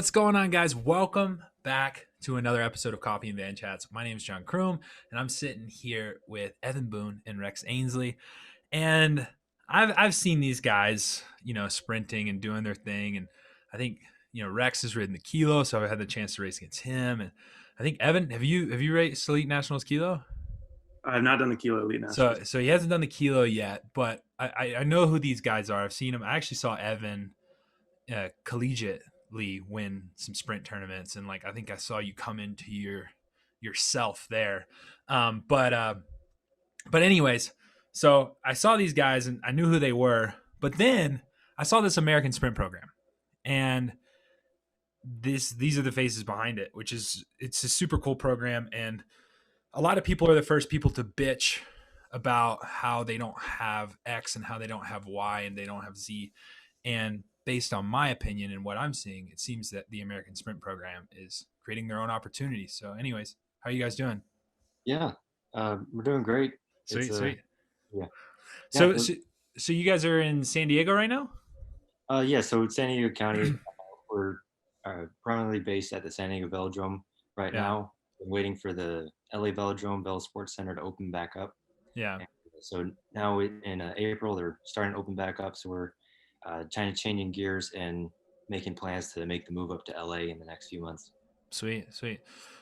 What's going on, guys? Welcome back to another episode of Coffee and Van Chats. My name is John Croom, and I'm sitting here with Evan Boone and Rex Ainslie. And I've seen these guys, sprinting and doing their thing. And I think Rex has ridden the kilo, so I've had the chance to race against him. And I think Evan, have you raced Elite Nationals kilo? I have not done the Kilo Elite So Nationals. so he hasn't done the kilo yet, but I know who these guys are. I've seen him. I actually saw Evan collegiately win some sprint tournaments, and like I think I saw you come into yourself there. But anyways, so I saw these guys and I knew who they were, but then I saw this American Sprint program, and these are the faces behind it, which is it's a super cool program, and a lot of people are the first people to bitch about how they don't have X and how they don't have Y and they don't have Z. And based on my opinion and what I'm seeing, it seems that the American Sprint program is creating their own opportunities. So, anyways, how are you guys doing? Yeah, we're doing great. Sweet, It's sweet. yeah, yeah, So, so, so you guys are in San Diego right now? yeah. So San Diego County, we're primarily based at the San Diego Velodrome right Yeah. now. We're waiting for the LA Velodrome Bell Sports Center to open back up. Yeah. And so now in April they're starting to open back up. So we're kind of changing gears and making plans to make the move up to LA in the next few months. Sweet, sweet.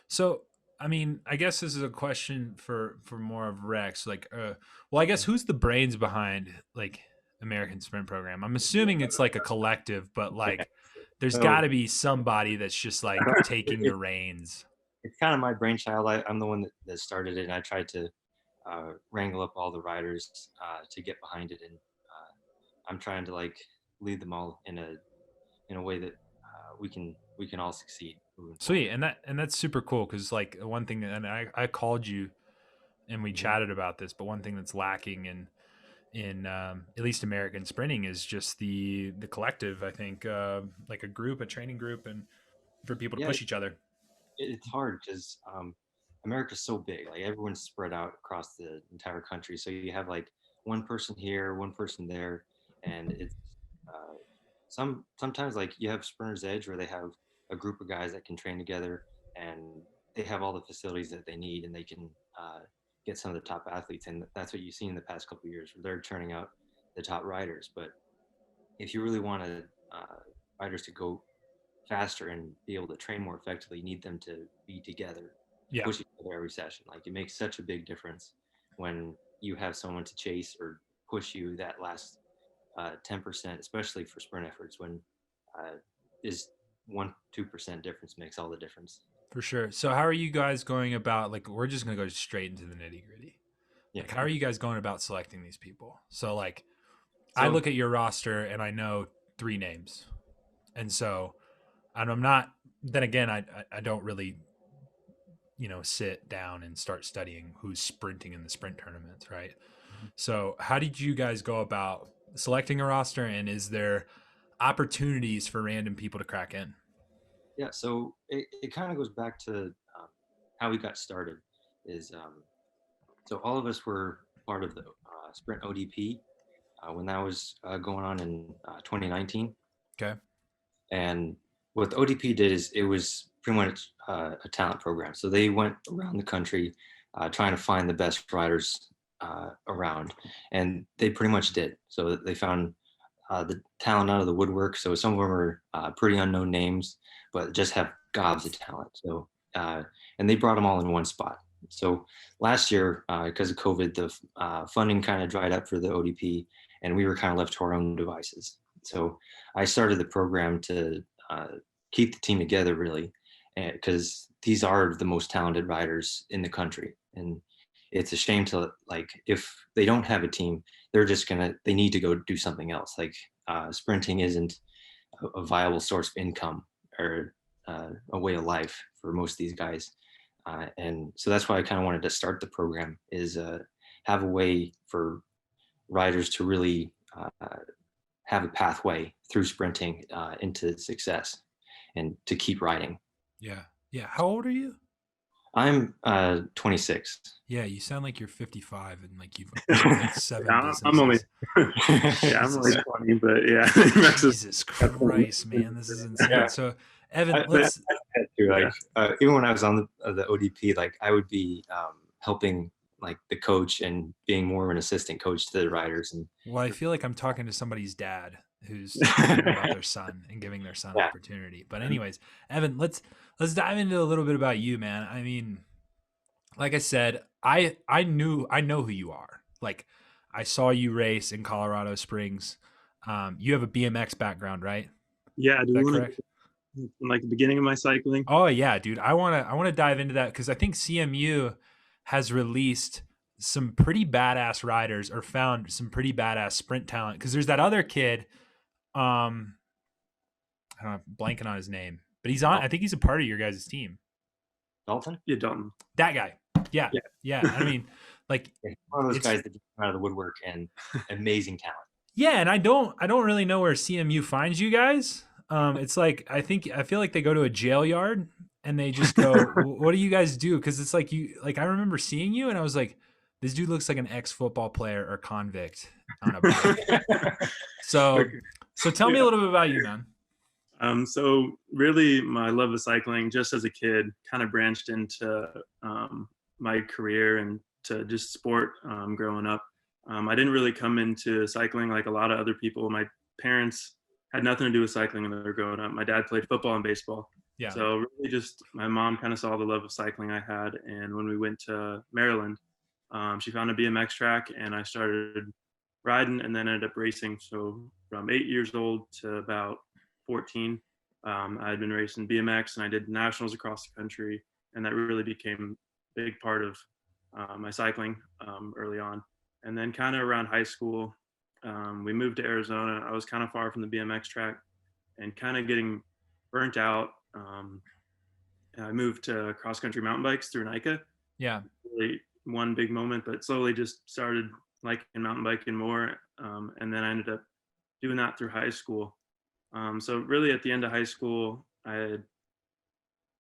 So, I mean, I guess this is a question for more of Rex. Like, well, I guess who's the brains behind like American Sprint program? I'm assuming it's like a collective, but like, there's So got to be somebody that's just like taking the it, reins. it's kind of my brainchild. I'm the one that started it, and I tried to wrangle up all the riders to get behind it, and I'm trying to like lead them all in a way that we can all succeed moving Sweet, forward. and that's super cool because like one thing, and I called you and we Mhm. chatted about this, but one thing that's lacking in at least American sprinting is just the collective. I think like a group, a training group, and for people to Yeah, push each other. it's hard because America's so big. Like everyone's spread out across the entire country, so you have like one person here, one person there, and it's uh, sometimes like you have Sprinter's Edge where they have a group of guys that can train together and they have all the facilities that they need and they can get some of the top athletes, and that's what you've seen in the past couple of years where they're turning out the top riders. But if you really want riders to go faster and be able to train more effectively, you need them to be together, Yeah, push each other every session. Like it makes such a big difference when you have someone to chase or push you that last 10%, especially for sprint efforts, when uh, is 1-2% difference makes all the difference. for sure. So how are you guys going about? Like, we're just gonna go straight into the nitty gritty. Yeah. Like, how are you guys going about selecting these people? So like, I So look at your roster and I know three names, and so and I'm not. Then again, I don't really sit down and start studying who's sprinting in the sprint tournaments, right? So how did you guys go about selecting a roster, and is there opportunities for random people to crack in? yeah, so it kind of goes back to how we got started. Is so all of us were part of the Sprint ODP when that was going on in 2019. Okay. And what the ODP did is it was pretty much a talent program. So they went around the country trying to find the best riders around, and they pretty much did. So they found the talent out of the woodwork. So some of them are pretty unknown names, but just have gobs of talent. So and they brought them all in one spot. So last year, because of COVID, the funding kind of dried up for the ODP, and we were kind of left to our own devices. So I started the program to keep the team together, really, because these are the most talented riders in the country, and it's a shame to like if they don't have a team, they need to go do something else. Like sprinting isn't a viable source of income or a way of life for most of these guys, and so that's why I kind of wanted to start the program is have a way for riders to really have a pathway through sprinting into success and to keep riding. Yeah. Yeah. How old are you? I'm 26. Yeah, you sound like you're 55 and like you've owned like seven Yeah, I'm only businesses. yeah, I'm only Jesus. 20, but yeah, Max is Jesus Christ, man, this is insane. Yeah. So, Evan, but let's. Too, like even when I was on the ODP, like I would be helping like the coach and being more of an assistant coach to the riders. And Well, I feel like I'm talking to somebody's dad who's thinking about their son and giving their son yeah, opportunity. But anyways, Evan, let's dive into a little bit about you, man. I mean, like I said, I know who you are. Like I saw you race in Colorado Springs. You have a BMX background, right? yeah, Is do we that want correct? to from like the beginning of my cycling? Oh yeah, dude. I wanna dive into that because I think CMU has released some pretty badass riders or found some pretty badass sprint talent. Because there's that other kid, um, I don't know, blanking on his name, but he's on. I think he's a part of your guys' team. Dalton. Yeah, Dalton. That guy. Yeah, Yeah. yeah. I mean, like, Yeah, one of those it's guys that just come out of the woodwork and amazing talent. yeah, and I don't really know where CMU finds you guys. It's like I feel like they go to a jail yard and they just go, "What do you guys do?" Because it's like I remember seeing you and I was like, "This dude looks like an ex football player or convict on a bike." So Okay. so tell me a Yeah. little bit about you, man. So really, my love of cycling, just as a kid, kind of branched into my career and to just sport growing up. I didn't really come into cycling like a lot of other people. My parents had nothing to do with cycling when they were growing up. My dad played football and baseball. Yeah, So really just my mom kind of saw the love of cycling I had. And when we went to Maryland, she found a BMX track and I started riding and then ended up racing. So from 8 years old to about 14, I had been racing BMX and I did nationals across the country. And that really became a big part of my cycling early on. And then kind of around high school, we moved to Arizona. I was kind of far from the BMX track and kind of getting burnt out. I moved to cross country mountain bikes through NICA. yeah, Really one big moment, but slowly just started liking mountain biking more. And then I ended up doing that through high school. So really at the end of high school, I had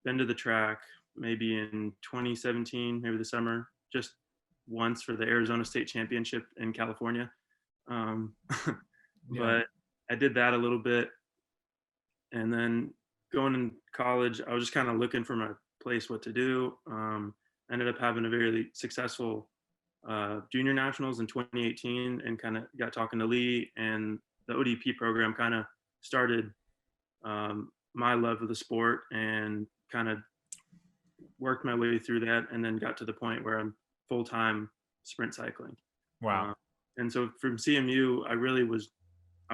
been to the track maybe in 2017, maybe the summer, just once for the Arizona State Championship in California. Um, yeah. but I did that a little bit. And then going in college, I was just kind of looking for my place, what to do. Ended up having a very successful junior nationals in 2018 and kind of got talking to Lee, and the ODP program kind of started my love of the sport and kind of worked my way through that and then got to the point where I'm full-time sprint cycling. Wow. And so from CMU, I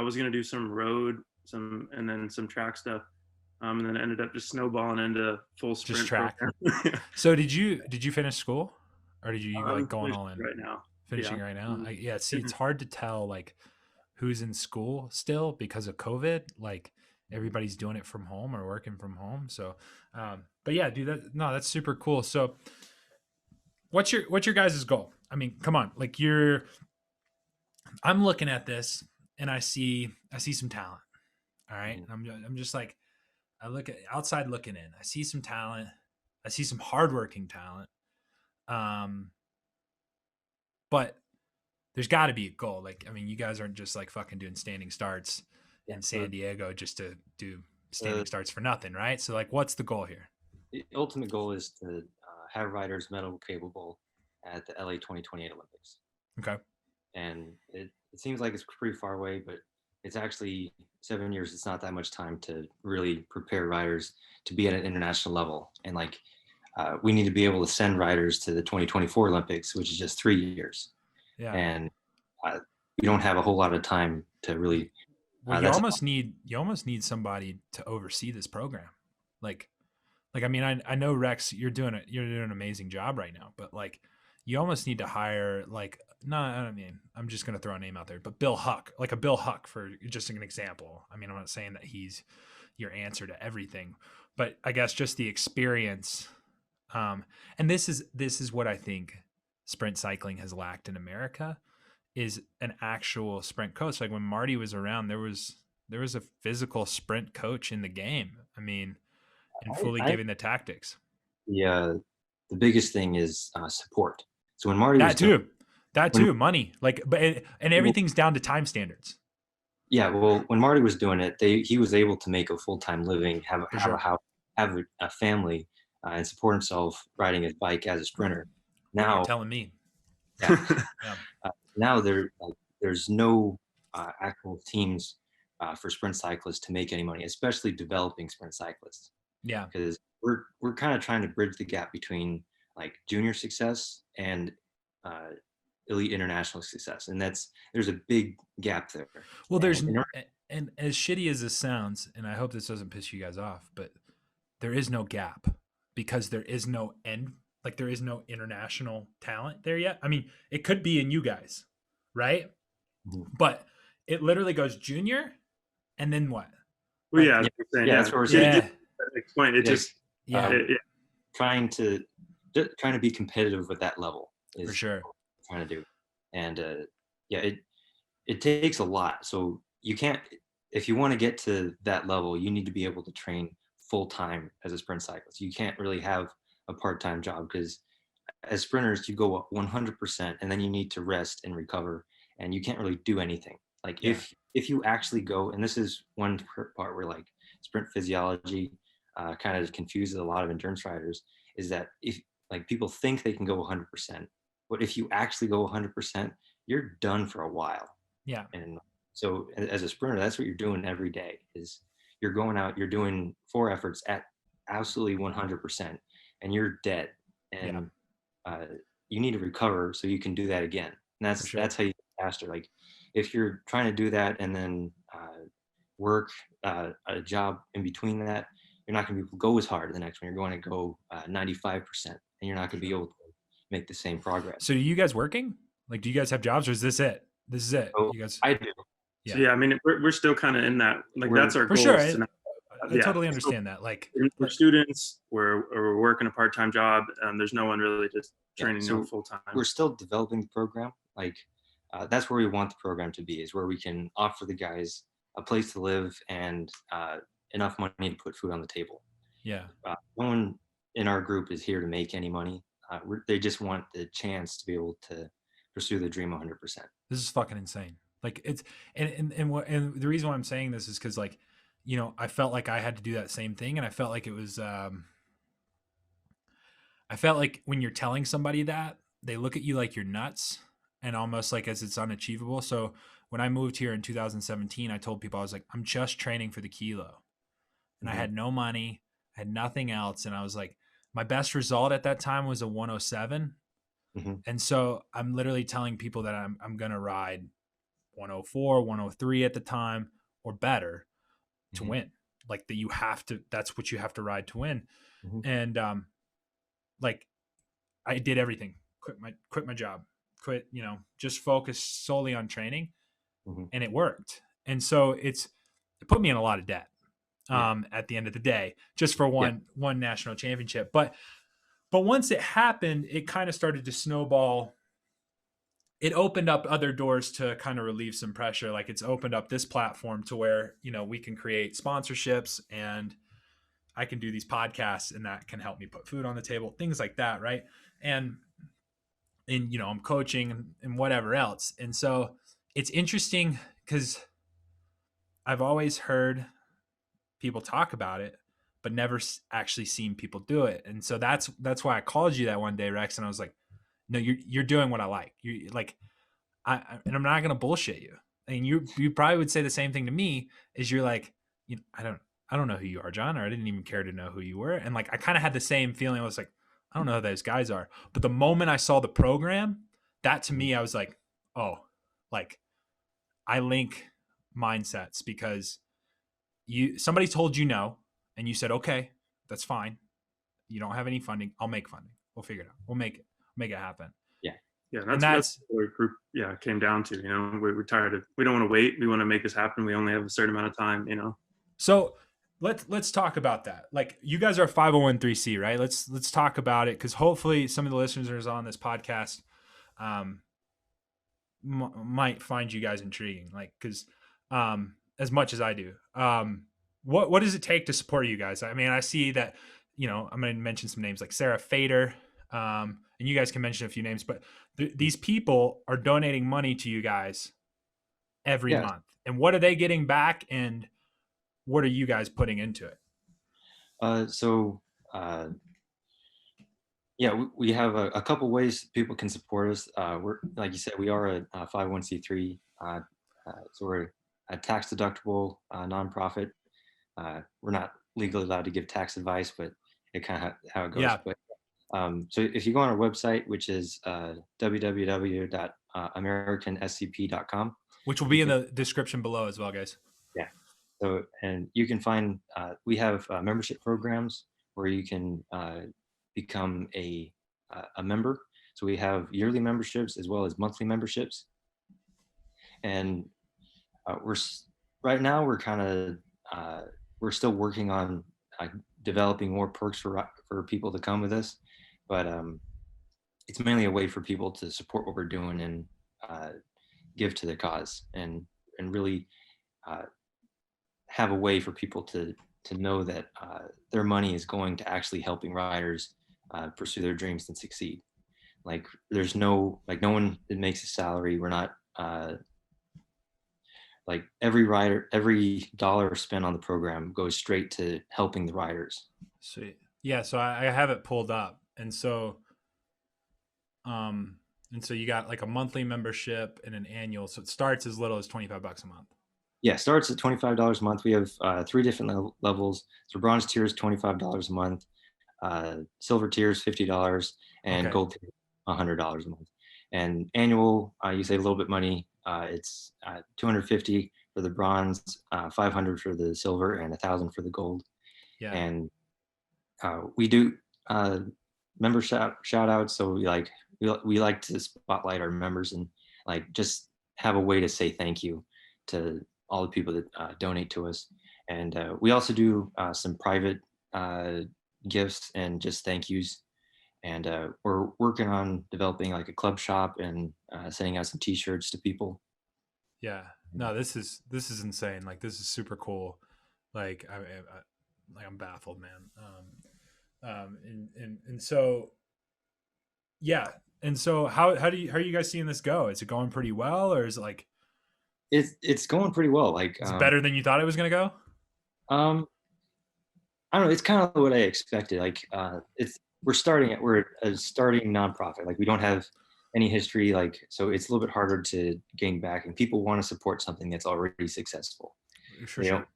was going to do some road, and then some track stuff. And then it ended up just snowballing into full sprint. Just track. program. So did you finish school, or did you like going Finishing all in? right now. Finishing Yeah. right now. Mhm. Yeah. See, it's hard to tell like who's in school still because of COVID. Like everybody's doing it from home or working from home. So, but yeah, dude, that's super cool. So, what's your guys' goal? I mean, come on, like I'm looking at this and I see some talent. All right, and I'm just like I look at outside looking in. I see some talent. I see some hardworking talent. But there's got to be a goal. Like, I mean, you guys aren't just like fucking doing standing starts in San Diego just to do standing starts for nothing, right? So, like, what's the goal here? The ultimate goal is to have riders medal capable at the LA 2028 Olympics. Okay. And it seems like it's pretty far away, but it's actually 7 years. It's not that much time to really prepare riders to be at an international level. And like, we need to be able to send riders to the 2024 Olympics, which is just 3 years. Yeah. And we don't have a whole lot of time to really. Well, you almost need somebody to oversee this program. Like I mean, I know Rex, you're doing an amazing job right now, but like you almost need to hire like no, I mean, I'm just gonna throw a name out there, but Bill Huck, like a Bill Huck for just an example. I mean, I'm not saying that he's your answer to everything, but I guess just the experience. And this is what I think sprint cycling has lacked in America is an actual sprint coach. Like when Marty was around, there was a physical sprint coach in the game. I mean, and fully giving the tactics. The biggest thing is support. So when Marty that too, money, like, but and everything's down to time standards. Yeah, well, when Marty was doing it, he was able to make a full-time living, For have a sure. house, have a family, and support himself riding his bike as a sprinter. You're Now, telling me. yeah, Yeah. now there's no actual teams for sprint cyclists to make any money, especially developing sprint cyclists, Yeah. because we're kind of trying to bridge the gap between like junior success and uh, elite international success, and there's a big gap there. Well, And and as shitty as this sounds, and I hope this doesn't piss you guys off, but there is no gap because there is no end. Like there is no international talent there yet. I mean, it could be in you guys, right? Mhm. But it literally goes junior, and then what? Well, Like, yeah, Yeah, that's what I'm saying, yeah, yeah. that's what we're saying. yeah, Explain it. Yeah, Just yeah, uh, yeah. trying to be competitive with that level for is sure. what we're trying to do. And yeah, it takes a lot. So you can't, if you want to get to that level, you need to be able to train full time as a sprint cyclist. You can't really have a part-time job because as sprinters you go up 100% and then you need to rest and recover, and you can't really do anything. Like Yeah, if you actually go, and this is one part where like sprint physiology kind of confuses a lot of endurance riders, is that if like people think they can go 100%, but if you actually go 100%, you're done for a while. yeah, And so as a sprinter, that's what you're doing every day is you're going out, you're doing 4 efforts at absolutely 100%, and you're dead. yeah, And uh, you need to recover so you can do that again. And for sure. that's how you get faster. Like if you're trying to do that and then work a job in between that, you're not going to be able to go as hard the next one. You're going to go 95%, and you're not going to be able to make the same progress. So, are you guys working? Like, do you guys have jobs, or is this it? This is it. So You guys, I do. So yeah, yeah, I mean, we're still kind of in that. Like We're that's our for goal. sure. Is to not, I yeah. totally So understand that. Like, we're students. We're working a part-time job, and there's no one really just Yeah, training so full time. we're still developing the program. Like that's where we want the program to be, is where we can offer the guys a place to live and enough money to put food on the table. yeah, No one in our group is here to make any money. They just want the chance to be able to pursue the dream 100%. this is fucking insane. Like, it's and the reason why I'm saying this is because like, I felt like I had to do that same thing, and I felt like it was. I felt like when you're telling somebody that, they look at you like you're nuts and almost like as it's unachievable. So when I moved here in 2017, I told people, I was like, I'm just training for the kilo. And I Mhm. had no money, I had nothing else. And I was like, my best result at that time was a 107. Mhm. And so I'm literally telling people that I'm going to ride 104, 103 at the time or better to Mhm. win. Like that you have to, that's what you have to ride to win. Mhm. And like I did everything. Quit my job. Just focus solely on training, Mhm. and it worked. And so it put me in a lot of debt. Yeah. At the end of the day, just for Yeah. one national championship. But once it happened, it kind of started to snowball. It opened up other doors to kind of relieve some pressure. Like it's opened up this platform to where we can create sponsorships, and I can do these podcasts, and that can help me put food on the table, things like that, right? And I'm coaching and whatever else. And so it's interesting because I've always heard people talk about it, but never actually seen people do it. And so that's why I called you that one day, Rex, and I was like, no, you're doing what I like. You like, and I'm not gonna bullshit you. And you probably would say the same thing to me. Is you're like, I don't know who you are, John, or I didn't even care to know who you were. And like I kind of had the same feeling. I was like, I don't know who those guys are. But the moment I saw the program, that to me, I was like, oh, like I link mindsets because somebody told you no, and you said, okay, that's fine. You don't have any funding. I'll make funding. We'll figure it out. We'll make it happen. Yeah. Yeah, And that's what our group came down to. We're tired of. We don't want to wait. We want to make this happen. We only have a certain amount of time. So let's talk about that. Like you guys are 501c, right? Let's talk about it because hopefully some of the listeners on this podcast might find you guys intriguing. Like because as much as I do, what does it take to support you guys? I mean, I see that I'm going to mention some names like Sarah Fader, and you guys can mention a few names, but these people are donating money to you guys, every Yeah. month. And what are they getting back, and what are you guys putting into it? So yeah, we have a couple ways people can support us. We're, like you said, we are a 501c3, so we're a tax deductible nonprofit. We're not legally allowed to give tax advice, but it kind of how it goes. Yeah. But so if you go on our website, which is www.americanscp.com, Which will you be in can, the description below as well, guys. yeah. So, and you can find, we have membership programs where you can become a member. So we have yearly memberships as well as monthly memberships. And right now we're kind of, we're still working on developing more perks for people to come with us. But it's mainly a way for people to support what we're doing and give to the cause, and really uh, have a way for people to know that their money is going to actually helping riders pursue their dreams and succeed. Like there's no one that makes a salary. We're not like every dollar spent on the program goes straight to helping the riders. Sweet. Yeah, so I have it pulled up. And so you got like a monthly membership and an annual. So it starts as little as $25 a month. Yeah, starts at $25 a month. We have three different levels. So bronze tier is $25 a month, silver tier is $50, and Okay. gold tier $100 a month. And annual, you save a little bit money. It's $250 for the bronze, $500 for the silver, and $1,000 for the gold. Yeah. And we do member shout outs. So we like to spotlight our members and like just have a way to say thank you to all the people that donate to us. And we also do some private gifts and just thank yous. And we're working on developing like a club shop and sending out some t-shirts to people. Yeah. No, this is insane. Like this is super cool. Like I'm baffled, man. And so yeah. And so how are you guys seeing this go? Is it going pretty well, or is it like It's going pretty well. Like is it better than you thought it was gonna go? um I don't know. It's kind of what I expected. Like, we're a starting nonprofit. Like, we don't have any history. Like, so it's a little bit harder to gain back, and people want to support something that's already successful. For They sure. don't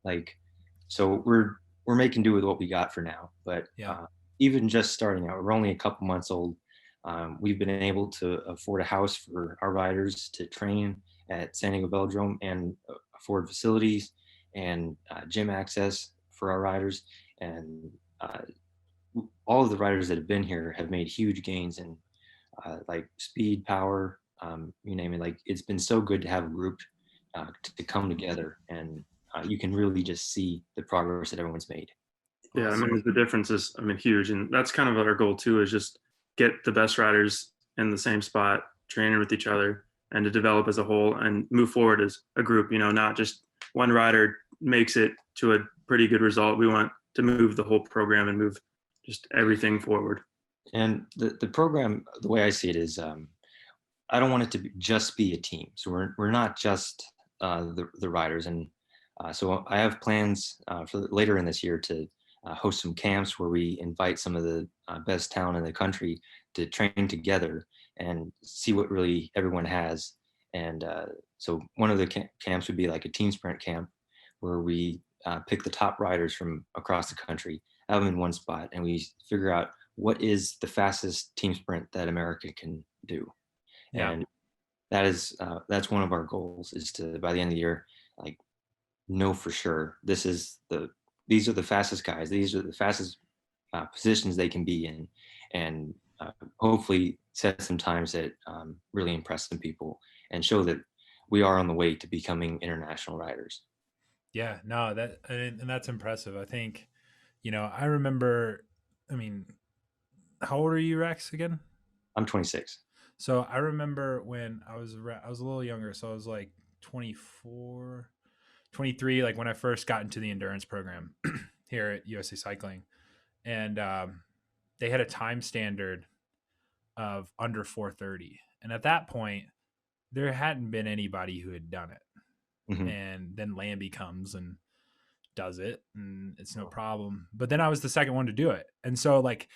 like. So we're making do with what we got for now. But Yeah. even just starting out, we're only a couple months old. We've been able to afford a house for our riders to train at San Diego Velodrome and afford facilities and gym access for our riders. And all of the riders that have been here have made huge gains in like speed, power, you name it. Like it's been so good to have a group to come together, and you can really just see the progress that everyone's made. Yeah, I Awesome. mean the difference is huge, and that's kind of our goal too. Is just get the best riders in the same spot, training with each other, and to develop as a whole and move forward as a group. Not just one rider makes it to a pretty good result. We want to move the whole program and move just everything forward. And the program, the way I see it is, I don't want it to just be a team. So we're not just the riders, and so I have plans for later in this year to host some camps where we invite some of the best talent in the country to train together and see what really everyone has. And so one of the camps would be like a team sprint camp where we pick the top riders from across the country, have them in one spot, and we figure out what is the fastest team sprint that America can do. Yeah. And that's one of our goals, is to by the end of the year, like, know for sure these are the fastest guys, these are the fastest positions they can be in, and hopefully set some times that really impress some people and show that we are on the way to becoming international riders. Yeah. No, and that's impressive. I think, I remember, I mean, how old are you, Rex, again? I'm 26. So I remember when I was a little younger, so I was like 24, 23, like when I first got into the endurance program here at USA Cycling. And they had a time standard of under 4:30. And at that point, there hadn't been anybody who had done it. Mhm. And then Lambie comes and does it, and it's no problem. But then I was the second one to do it. And so like,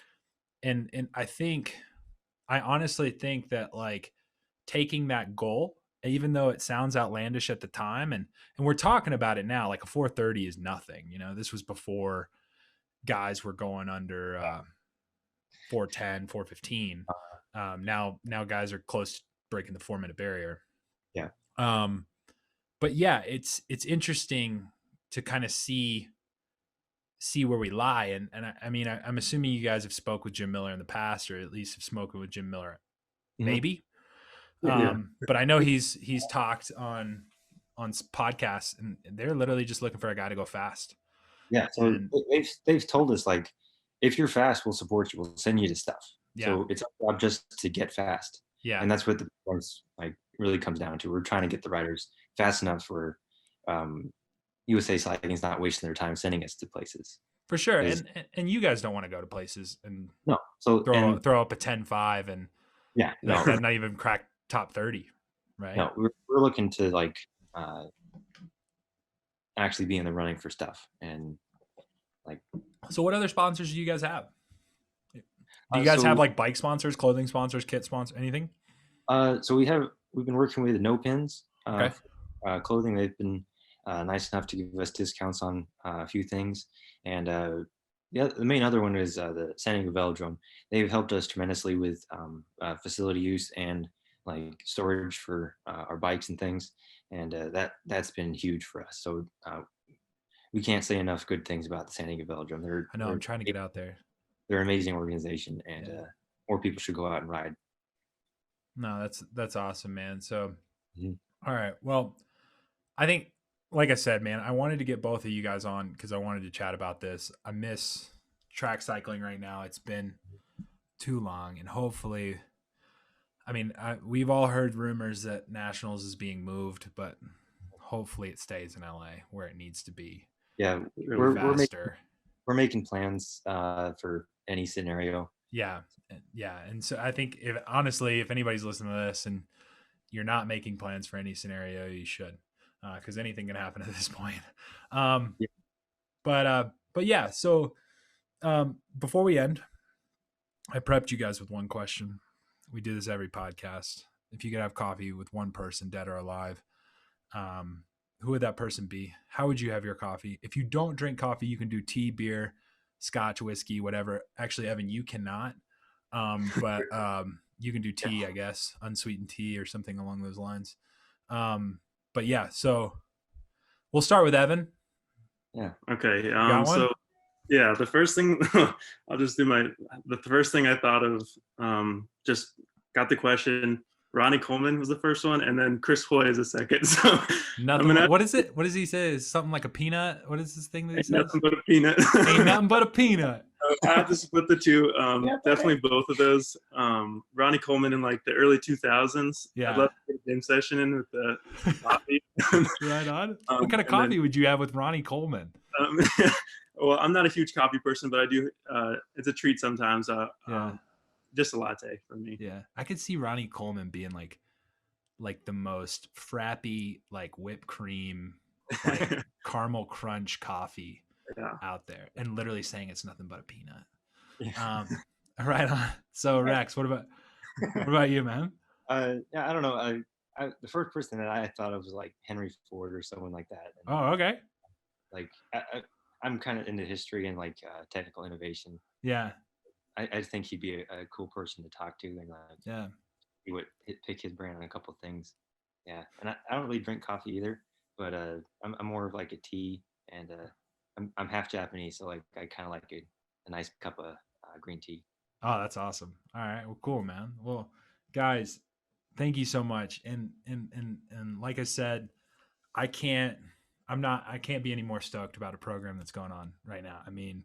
and I honestly think that like taking that goal, even though it sounds outlandish at the time, and we're talking about it now, like a 430 is nothing. You know, this was before guys were going under 410, 415. Now guys are close to breaking the 4 minute barrier. Yeah. But yeah, it's interesting to kind of see where we lie. And I mean, I'm assuming you guys have spoke with Jim Miller in the past, or at least have spoken with Jim Miller, maybe. Yeah. But I know he's talked on podcasts, and they're literally just looking for a guy to go fast. Yeah. So And they've told us, like, if you're fast, we'll support you. We'll send you to stuff. yeah, So it's our job just to get fast. yeah, And that's what the performance like really comes down to. We're trying to get the riders fast enough for USA Cycling's not wasting their time sending us to places. for sure. 'Cause- And you guys don't want to go to places and No. So throw up a 10.5 and yeah, no, like that, not even crack top 30, right? no, we're looking to like actually be in the running for stuff. And like, So what other sponsors do you guys have? Do you guys have like bike sponsors, clothing sponsors, kit sponsors, anything? So we've been working with No Pins Okay. for, clothing. They've been nice enough to give us discounts on a few things. And the main other one is the San Diego Velodrome. They've helped us tremendously with facility use and like storage for our bikes and things. And that's been huge for us. So we can't say enough good things about the San Diego Velodrome. I know, I'm trying to get out there. They're an amazing organization, and more people should go out and ride. No, that's awesome, man. So, Mhm. All right. Well, I think, like I said, man, I wanted to get both of you guys on because I wanted to chat about this. I miss track cycling right now. It's been too long, and hopefully, I mean, we've all heard rumors that Nationals is being moved, but hopefully it stays in LA where it needs to be. Yeah, Really faster. we're making plans for any scenario. Yeah. And so I think if anybody's listening to this and you're not making plans for any scenario, you should, because anything can happen at this point. Yeah. But yeah. So before we end, I prepped you guys with one question. We do this every podcast. If you could have coffee with one person, dead or alive, who would that person be? How would you have your coffee? If you don't drink coffee, you can do tea, beer, scotch, whiskey, whatever. Actually, Evan, you cannot. But you can do tea, I guess, unsweetened tea or something along those lines. But yeah, so we'll start with Evan. Yeah. Okay. Got one? So yeah, the first thing I'll just do the first thing I thought of, just got the question. Ronnie Coleman was the first one, and then Chris Hoy is the second. So nothing. What is it? What does he say? Is something like a peanut? What is this thing that he says? Nothing but a peanut. Ain't nothing but a peanut. I have to split the two. Definitely both of those. Ronnie Coleman in like the early 2000s. Yeah. I'd love to get a game session in with the coffee. Right on. What kind of coffee would you have with Ronnie Coleman? Well, I'm not a huge coffee person, but I do. It's a treat sometimes. Yeah. Just a latte for me. Yeah, I could see Ronnie Coleman being like the most frappy, like whipped cream, like caramel crunch coffee out there, and literally saying it's nothing but a peanut. Right on. So Rex, what about you, man? Yeah, I don't know. The first person that I thought of was like Henry Ford or someone like that. And, Oh, okay. Like I'm kind of into history and like technical innovation. Yeah. I think he'd be a cool person to talk to, and yeah, he would pick his brain on a couple things. Yeah, and I don't really drink coffee either, but I'm more of like a tea, and I'm half Japanese, so like I kind of like a nice cup of green tea. Oh, that's awesome. All right, well, cool, man. Well, guys, thank you so much. And like I said, I can't be any more stoked about a program that's going on right now. I mean,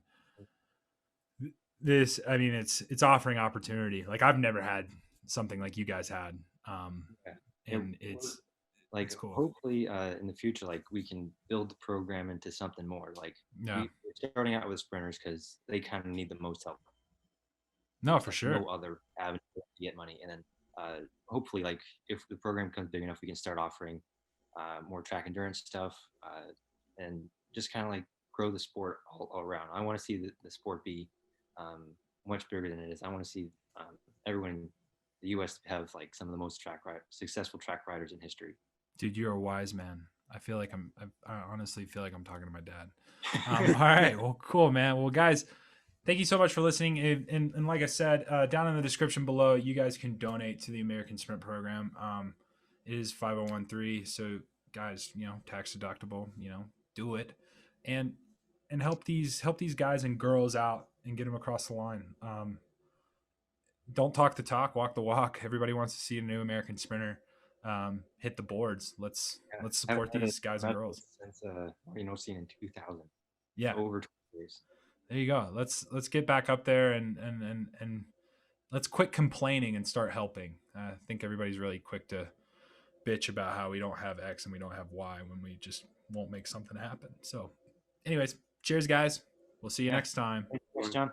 it's offering opportunity. Like I've never had something like you guys had. And it's like, it's cool. Hopefully in the future, like we can build the program into something more. Like we're starting out with sprinters because they kind of need the most help. No, for sure. No other avenue to get money. And then hopefully, like if the program becomes big enough, we can start offering more track endurance stuff, and just kind of like grow the sport all around. I want to see the sport be much bigger than it is. I want to see everyone in the U.S. have like some of the most successful track riders in history. Dude, you're a wise man. I honestly feel like I'm talking to my dad. All right. Well, cool, man. Well, guys, thank you so much for listening. And like I said, down in the description below, you guys can donate to the American Sprint Program. It is 5013. So, guys, tax deductible, do it. And help these guys and girls out and get them across the line. Don't talk the talk, walk the walk. Everybody wants to see a new American sprinter hit the boards. Let's support these guys and girls since seen in 2000. Yeah, over 20 years. There you go. Let's get back up there and let's quit complaining and start helping. I think everybody's really quick to bitch about how we don't have X and we don't have Y when we just won't make something happen. So, anyways, cheers, guys. We'll see you next time. Thanks, John.